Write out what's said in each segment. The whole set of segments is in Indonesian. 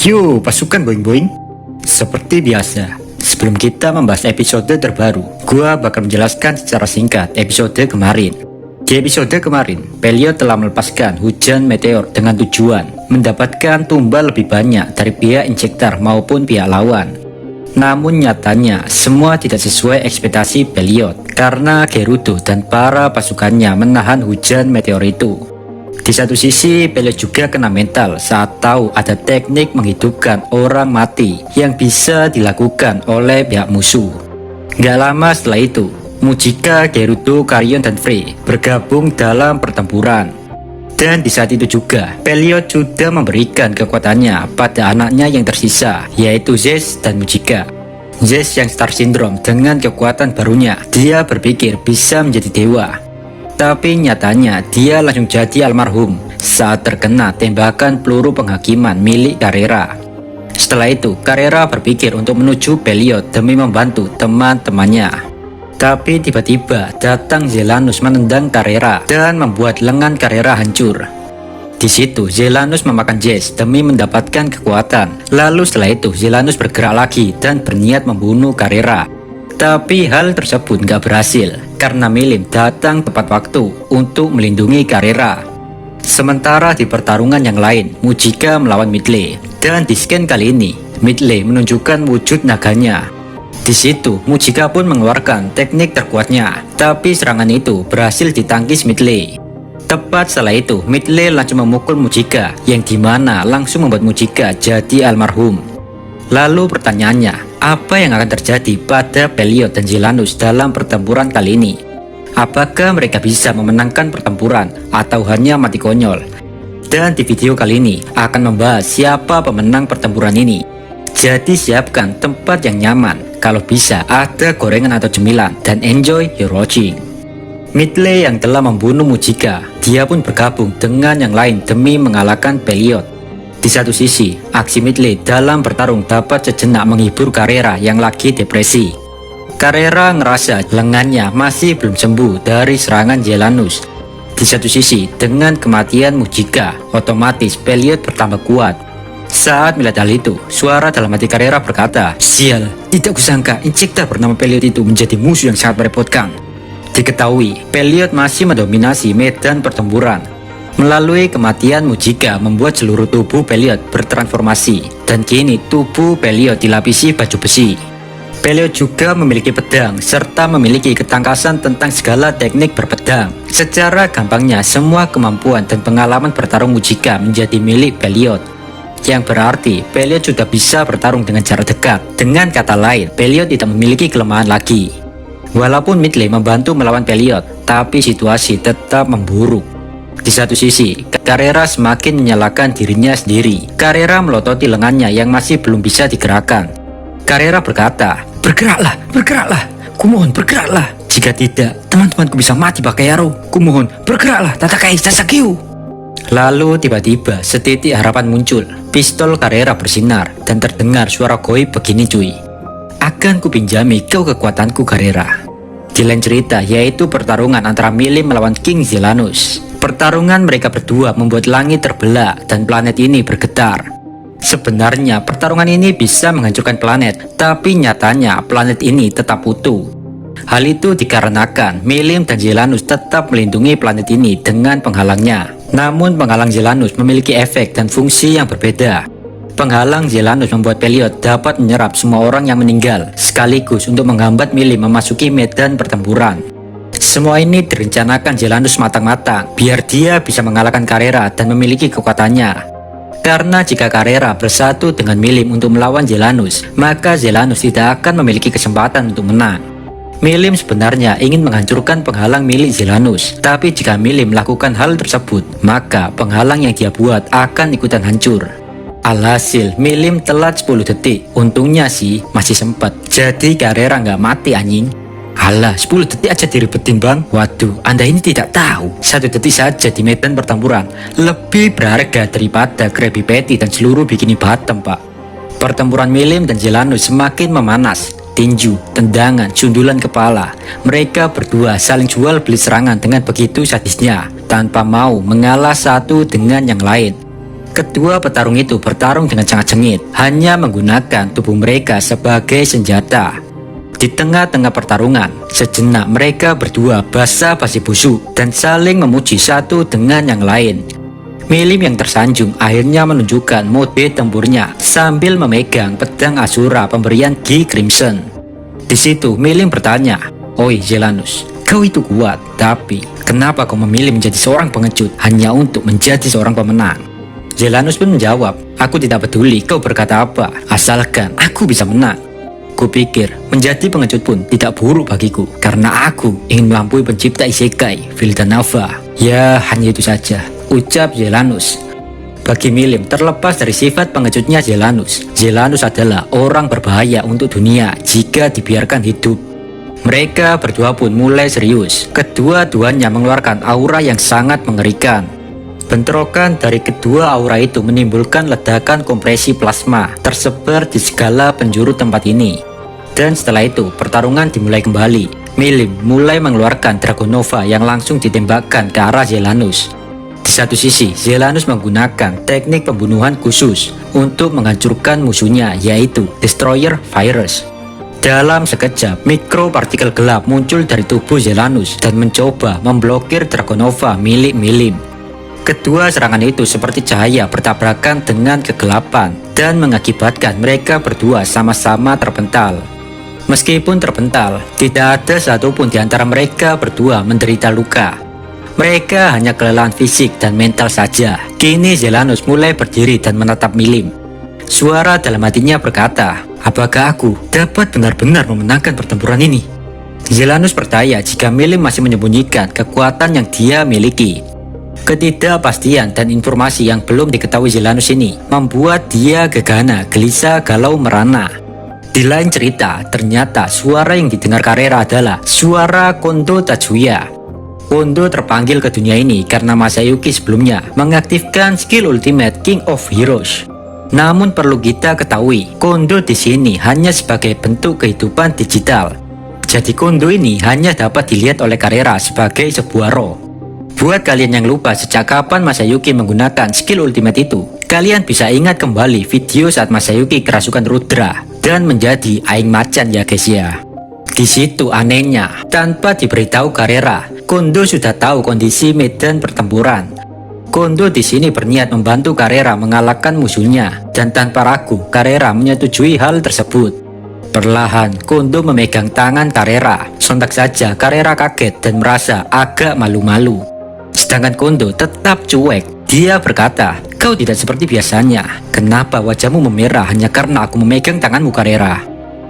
Yo, pasukan boing-boing. Seperti biasa, sebelum kita membahas episode terbaru, gua bakal menjelaskan secara singkat episode kemarin. Di episode kemarin, Pelio telah melepaskan hujan meteor dengan tujuan mendapatkan tumbal lebih banyak dari pihak injektor maupun pihak lawan. Namun nyatanya, semua tidak sesuai ekspektasi Pelio karena Gerudo dan para pasukannya menahan hujan meteor itu. Di satu sisi, Pelio juga kena mental saat tahu ada teknik menghidupkan orang mati yang bisa dilakukan oleh pihak musuh. Gak lama setelah itu, Mujica, Gerudo, Carrion, dan Frey bergabung dalam pertempuran. Dan di saat itu juga, Pelio sudah memberikan kekuatannya pada anaknya yang tersisa, yaitu Zest dan Mujica. Zest yang Star Syndrome dengan kekuatan barunya, dia berpikir bisa menjadi dewa. Tapi nyatanya dia langsung jadi almarhum saat terkena tembakan peluru penghakiman milik Carrera. Setelah itu, Carrera berpikir untuk menuju Pelio demi membantu teman-temannya. Tapi tiba-tiba datang Zelanus menendang Carrera dan membuat lengan Carrera hancur. Di situ Zelanus memakan Zest demi mendapatkan kekuatan. Lalu setelah itu Zelanus bergerak lagi dan berniat membunuh Carrera. Tapi hal tersebut gak berhasil karena Milim datang tepat waktu untuk melindungi Carrera. Sementara di pertarungan yang lain, Mujica melawan Midley, dan di scan kali ini Midley menunjukkan wujud naganya. Di situ Mujica pun mengeluarkan teknik terkuatnya, tapi serangan itu berhasil ditangkis Midley. Tepat setelah itu Midley langsung memukul Mujica, yang dimana langsung membuat Mujica jadi almarhum. Lalu pertanyaannya, apa yang akan terjadi pada Pelio dan Zelanus dalam pertempuran kali ini? Apakah mereka bisa memenangkan pertempuran atau hanya mati konyol? Dan di video kali ini akan membahas siapa pemenang pertempuran ini. Jadi siapkan tempat yang nyaman, kalau bisa ada gorengan atau cemilan, dan enjoy your watching. Midley yang telah membunuh Mujica, dia pun bergabung dengan yang lain demi mengalahkan Pelio. Di satu sisi, aksi Midley dalam bertarung dapat sejenak menghibur Carrera yang lagi depresi. Carrera ngerasa lengannya masih belum sembuh dari serangan Zelanus. Di satu sisi, dengan kematian Mujica, otomatis Pelio bertambah kuat. Saat melihat hal itu, suara dalam hati Carrera berkata, "Sial, tidak kusangka injektor bernama Pelio itu menjadi musuh yang sangat merepotkan." Diketahui, Pelio masih mendominasi medan pertempuran. Melalui kematian Mujica membuat seluruh tubuh Pelio bertransformasi, dan kini tubuh Pelio dilapisi baju besi. Pelio juga memiliki pedang serta memiliki ketangkasan tentang segala teknik berpedang. Secara gampangnya, semua kemampuan dan pengalaman bertarung Mujica menjadi milik Pelio, yang berarti Pelio sudah bisa bertarung dengan jarak dekat. Dengan kata lain, Pelio tidak memiliki kelemahan lagi. Walaupun Midley membantu melawan Pelio, tapi situasi tetap memburuk. Di satu sisi, Carrera semakin menyalahkan dirinya sendiri. Carrera melototi lengannya yang masih belum bisa digerakkan. Carrera berkata, bergeraklah, kumohon bergeraklah. Jika tidak, teman-temanku bisa mati pakai arrow. Kumohon, bergeraklah, Tatakai Sasageo." Lalu tiba-tiba setitik harapan muncul. Pistol Carrera bersinar dan terdengar suara goib begini, cuy. "Akan kupinjami kau kekuatanku, Carrera." Di lain cerita, yaitu pertarungan antara Milim melawan King Zelanus. Pertarungan mereka berdua membuat langit terbelah dan planet ini bergetar. Sebenarnya pertarungan ini bisa menghancurkan planet, tapi nyatanya planet ini tetap utuh. Hal itu dikarenakan Milim dan Zelanus tetap melindungi planet ini dengan penghalangnya. Namun penghalang Zelanus memiliki efek dan fungsi yang berbeda. Penghalang Zelanus membuat Pelio dapat menyerap semua orang yang meninggal, sekaligus untuk menghambat Milim memasuki medan pertempuran. Semua ini direncanakan Zelanus matang-matang, biar dia bisa mengalahkan Carrera dan memiliki kekuatannya. Karena jika Carrera bersatu dengan Milim untuk melawan Zelanus, maka Zelanus tidak akan memiliki kesempatan untuk menang. Milim sebenarnya ingin menghancurkan penghalang milik Zelanus, tapi jika Milim melakukan hal tersebut, maka penghalang yang dia buat akan ikutan hancur. Alhasil, Milim telat 10 detik. Untungnya sih masih sempat, jadi Carrera nggak mati anjing. Alah, 10 detik aja diribetin bang. Waduh, Anda ini tidak tahu, 1 detik saja di medan pertempuran lebih berharga daripada Krabby Patty dan seluruh bikini bottom, pak. Pertempuran Milim dan Zelanus semakin memanas. Tinju, tendangan, sundulan kepala. Mereka berdua saling jual beli serangan dengan begitu sadisnya, tanpa mau mengalah satu dengan yang lain. Kedua petarung itu bertarung dengan sangat sengit, hanya menggunakan tubuh mereka sebagai senjata. Di tengah-tengah pertarungan, sejenak mereka berdua basa-basi busuk dan saling memuji satu dengan yang lain. Milim yang tersanjung akhirnya menunjukkan mode tempurnya sambil memegang pedang Asura pemberian Ki Crimson. Di situ Milim bertanya, "Oi Zelanus, kau itu kuat, tapi kenapa kau memilih menjadi seorang pengecut hanya untuk menjadi seorang pemenang?" Zelanus pun menjawab, "Aku tidak peduli kau berkata apa, asalkan aku bisa menang. Kupikir menjadi pengecut pun tidak buruk bagiku, karena aku ingin melampaui pencipta isekai, Vildanava." "Ya, hanya itu saja," ucap Zelanus. Bagi Milim, terlepas dari sifat pengecutnya Zelanus adalah orang berbahaya untuk dunia jika dibiarkan hidup. Mereka berdua pun mulai serius. Kedua-duanya mengeluarkan aura yang sangat mengerikan. Bentrokan dari kedua aura itu menimbulkan ledakan kompresi plasma tersebar di segala penjuru tempat ini. Dan setelah itu, pertarungan dimulai kembali. Milim mulai mengeluarkan Dragon Nova yang langsung ditembakkan ke arah Zelanus. Di satu sisi, Zelanus menggunakan teknik pembunuhan khusus untuk menghancurkan musuhnya, yaitu Destroyer Virus. Dalam sekejap, mikropartikel gelap muncul dari tubuh Zelanus dan mencoba memblokir Dragon Nova milik Milim. Kedua serangan itu seperti cahaya bertabrakan dengan kegelapan dan mengakibatkan mereka berdua sama-sama terpental. Meskipun terpental, tidak ada satupun di antara mereka berdua menderita luka. Mereka hanya kelelahan fisik dan mental saja. Kini Zelanus mulai berdiri dan menatap Milim. Suara dalam hatinya berkata, "Apakah aku dapat benar-benar memenangkan pertempuran ini?" Zelanus percaya jika Milim masih menyembunyikan kekuatan yang dia miliki. Ketidakpastian dan informasi yang belum diketahui Zelanus ini membuat dia gegana, gelisah, galau, merana. Di lain cerita, ternyata suara yang didengar Carrera adalah suara Kondo Tatsuya. Kondo terpanggil ke dunia ini karena Masayuki sebelumnya mengaktifkan skill ultimate King of Heroes. Namun perlu kita ketahui, Kondo di sini hanya sebagai bentuk kehidupan digital. Jadi Kondo ini hanya dapat dilihat oleh Carrera sebagai sebuah roh. Buat kalian yang lupa sejak kapan Masayuki menggunakan skill ultimate itu, kalian bisa ingat kembali video saat Masayuki kerasukan Rudra dan menjadi Aing Macan ya guys ya. Di situ anehnya, tanpa diberitahu Carrera, Kondo sudah tahu kondisi medan pertempuran. Kondo di sini berniat membantu Carrera mengalahkan musuhnya, dan tanpa ragu Carrera menyetujui hal tersebut. Perlahan, Kondo memegang tangan Carrera. Sontak saja Carrera kaget dan merasa agak malu-malu. Sedangkan Kondo tetap cuek. Dia berkata, "Kau tidak seperti biasanya. Kenapa wajahmu memerah hanya karena aku memegang tanganmu, Carrera?"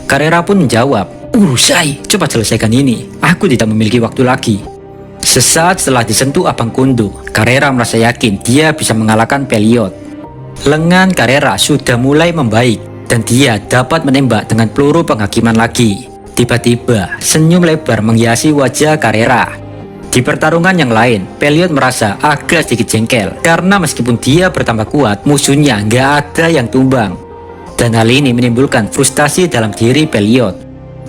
Carrera pun menjawab, "Urusai, coba selesaikan ini. Aku tidak memiliki waktu lagi." Sesaat setelah disentuh abang Kondo, Carrera merasa yakin dia bisa mengalahkan Peliot. Lengan Carrera sudah mulai membaik dan dia dapat menembak dengan peluru penghakiman lagi. Tiba-tiba, senyum lebar menghiasi wajah Carrera. Di pertarungan yang lain, Peliot merasa agak sedikit jengkel karena meskipun dia bertambah kuat, musuhnya nggak ada yang tumbang. Dan hal ini menimbulkan frustasi dalam diri Peliot.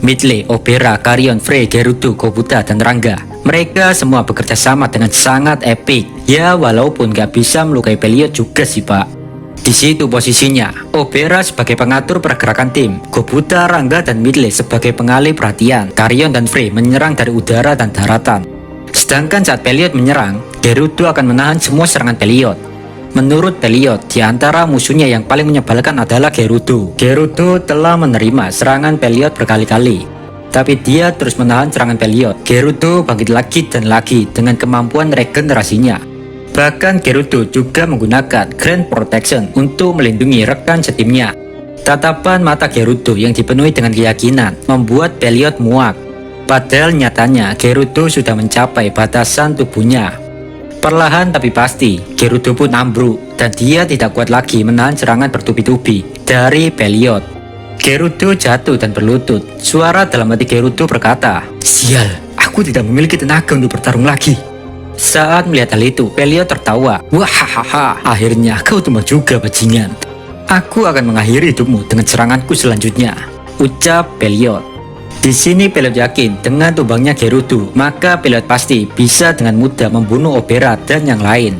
Midley, Obera, Carrion, Frey, Gerudo, Kobuta, dan Rangga, mereka semua bekerja sama dengan sangat epik. Ya walaupun nggak bisa melukai Peliot juga sih pak. Di situ posisinya, Obera sebagai pengatur pergerakan tim, Kobuta, Rangga, dan Midley sebagai pengalih perhatian, Carrion dan Frey menyerang dari udara dan daratan. Sedangkan saat Peliot menyerang, Gerudo akan menahan semua serangan Peliot. Menurut Peliot, di antara musuhnya yang paling menyebalkan adalah Gerudo. Gerudo telah menerima serangan Peliot berkali-kali, tapi dia terus menahan serangan Peliot. Gerudo bangkit lagi dan lagi dengan kemampuan regenerasinya. Bahkan Gerudo juga menggunakan Grand Protection untuk melindungi rekan setimnya. Tatapan mata Gerudo yang dipenuhi dengan keyakinan membuat Peliot muak. Padahal nyatanya Gerudo sudah mencapai batasan tubuhnya. Perlahan tapi pasti, Gerudo pun ambruk dan dia tidak kuat lagi menahan serangan bertubi-tubi dari Peliot. Gerudo jatuh dan berlutut. Suara dalam hati Gerudo berkata, "Sial, aku tidak memiliki tenaga untuk bertarung lagi." Saat melihat hal itu, Peliot tertawa. "Wahahaha, akhirnya kau tumbang juga bajingan. Aku akan mengakhiri hidupmu dengan seranganku selanjutnya," ucap Peliot. Di sini Peliot yakin dengan tumbangnya Gerudo, maka Peliot pasti bisa dengan mudah membunuh Obera dan yang lain.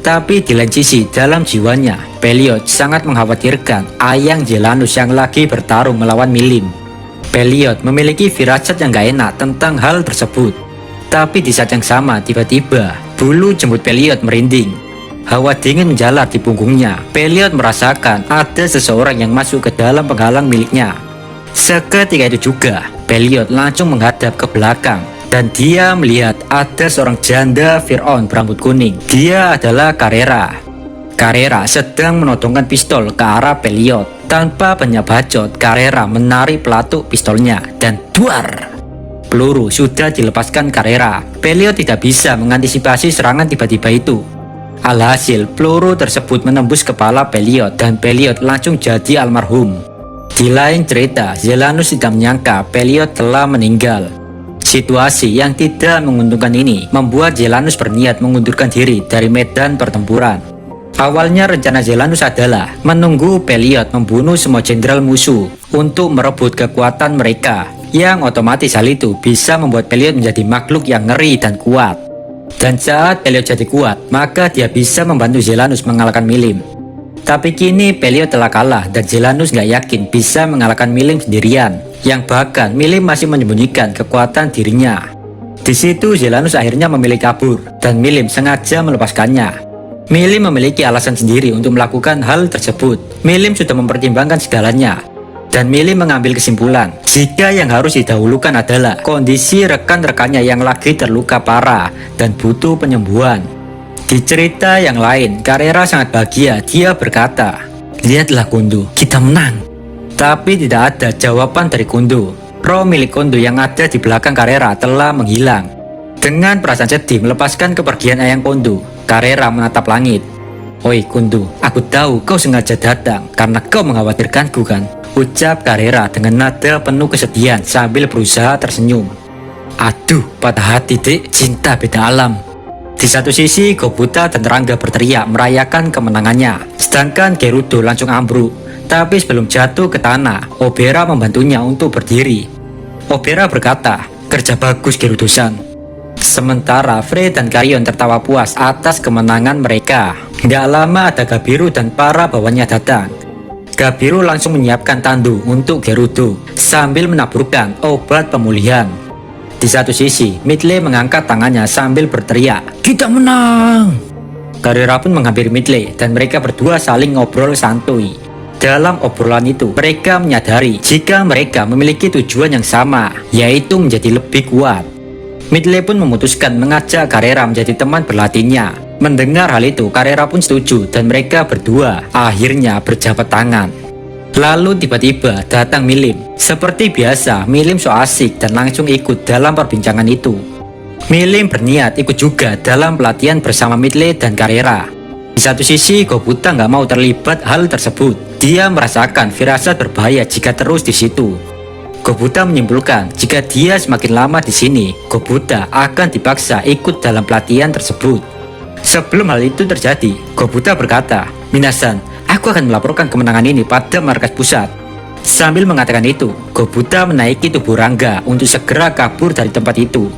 Tapi di lain sisi, dalam jiwanya, Peliot sangat mengkhawatirkan ayang Jelanus yang lagi bertarung melawan Milim. Peliot memiliki firasat yang gak enak tentang hal tersebut. Tapi di saat yang sama, tiba-tiba bulu jembut Peliot merinding. Hawa dingin menjalar di punggungnya. Peliot merasakan ada seseorang yang masuk ke dalam penghalang miliknya. Seketika itu juga, Peliot langsung menghadap ke belakang. Dan dia melihat ada seorang janda Fir'aun berambut kuning. Dia adalah Carrera. Carrera sedang menodongkan pistol ke arah Peliot. Tanpa banyak bacot, Carrera menarik pelatuk pistolnya dan duar. Peluru sudah dilepaskan Carrera. Peliot tidak bisa mengantisipasi serangan tiba-tiba itu. Alhasil, peluru tersebut menembus kepala Peliot dan Peliot langsung jadi almarhum. Di lain cerita, Jelanus tidak menyangka Peliot telah meninggal. Situasi yang tidak menguntungkan ini membuat Jelanus berniat mengundurkan diri dari medan pertempuran. Awalnya rencana Jelanus adalah menunggu Peliot membunuh semua jenderal musuh untuk merebut kekuatan mereka, yang otomatis hal itu bisa membuat Peliot menjadi makhluk yang ngeri dan kuat. Dan saat Peliot jadi kuat, maka dia bisa membantu Jelanus mengalahkan Milim. Tapi kini Peliot telah kalah dan Jelanus gak yakin bisa mengalahkan Milim sendirian. Yang bahkan Milim masih menyembunyikan kekuatan dirinya. Di situ Jelanus akhirnya memilih kabur dan Milim sengaja melepaskannya. Milim memiliki alasan sendiri untuk melakukan hal tersebut. Milim sudah mempertimbangkan segalanya. Dan Milim mengambil kesimpulan jika yang harus didahulukan adalah kondisi rekan-rekannya yang lagi terluka parah dan butuh penyembuhan. Di cerita yang lain, Carrera sangat bahagia. Dia berkata, "Lihatlah Kundu, kita menang." Tapi tidak ada jawaban dari Kundu. Roh milik Kundu yang ada di belakang Carrera telah menghilang. Dengan perasaan sedih melepaskan kepergian ayang Kundu, Carrera menatap langit. "Oi Kundu, aku tahu kau sengaja datang karena kau mengkhawatirkanku kan?" ucap Carrera dengan nada penuh kesedihan sambil berusaha tersenyum. "Aduh, patah hati Dik, cinta beda alam." Di satu sisi, Gobutta dan Rangga berteriak merayakan kemenangannya, sedangkan Gerudo langsung ambruk. Tapi sebelum jatuh ke tanah, Obera membantunya untuk berdiri. Obera berkata, "Kerja bagus Gerudo-san." Sementara Frey dan Carrion tertawa puas atas kemenangan mereka. Gak lama ada Gabiru dan para bawahnya datang. Gabiru langsung menyiapkan tandu untuk Gerudo sambil menaburkan obat pemulihan. Di satu sisi, Midley mengangkat tangannya sambil berteriak, "Kita menang!" Carrera pun menghampiri Midley dan mereka berdua saling ngobrol santuy. Dalam obrolan itu, mereka menyadari jika mereka memiliki tujuan yang sama, yaitu menjadi lebih kuat. Midley pun memutuskan mengajak Carrera menjadi teman berlatihnya. Mendengar hal itu, Carrera pun setuju dan mereka berdua akhirnya berjabat tangan. Lalu tiba-tiba datang Milim. Seperti biasa, Milim so asik dan langsung ikut dalam perbincangan itu. Milim berniat ikut juga dalam pelatihan bersama Midley dan Carrera. Di satu sisi, Gobutta nggak mau terlibat hal tersebut. Dia merasakan firasat berbahaya jika terus di situ. Gobutta menyimpulkan jika dia semakin lama di sini, Gobutta akan dipaksa ikut dalam pelatihan tersebut. Sebelum hal itu terjadi, Gobutta berkata, "Minasan, aku akan melaporkan kemenangan ini pada markas pusat." Sambil mengatakan itu, Gobutta menaiki tubuh Rangga untuk segera kabur dari tempat itu.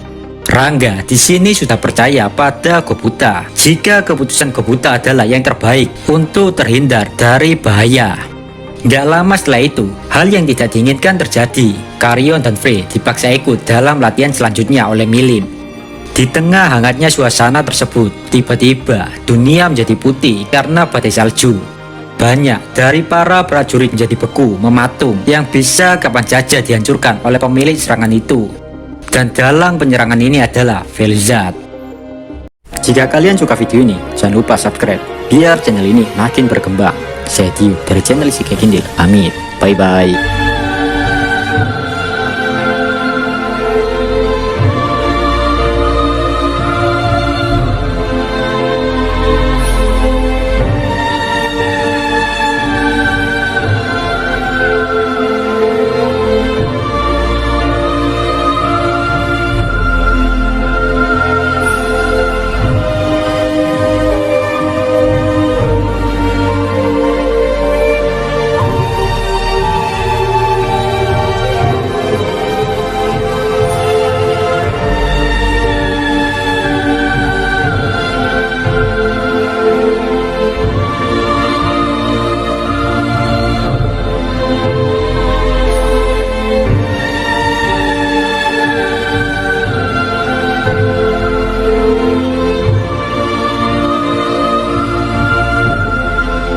Rangga di sini sudah percaya pada Gobutta jika keputusan Gobutta adalah yang terbaik untuk terhindar dari bahaya. Gak lama setelah itu, hal yang tidak diinginkan terjadi. Carrion dan Frey dipaksa ikut dalam latihan selanjutnya oleh Milim. Di tengah hangatnya suasana tersebut, tiba-tiba dunia menjadi putih karena badai salju. Banyak dari para prajurit menjadi beku, mematung, yang bisa kapan saja dihancurkan oleh pemilik serangan itu. Dan dalang penyerangan ini adalah Vel'Zad. Jika kalian suka video ini, jangan lupa subscribe biar channel ini makin berkembang. Saya Dio dari channel Isekai Kindle. Pamit. Bye bye.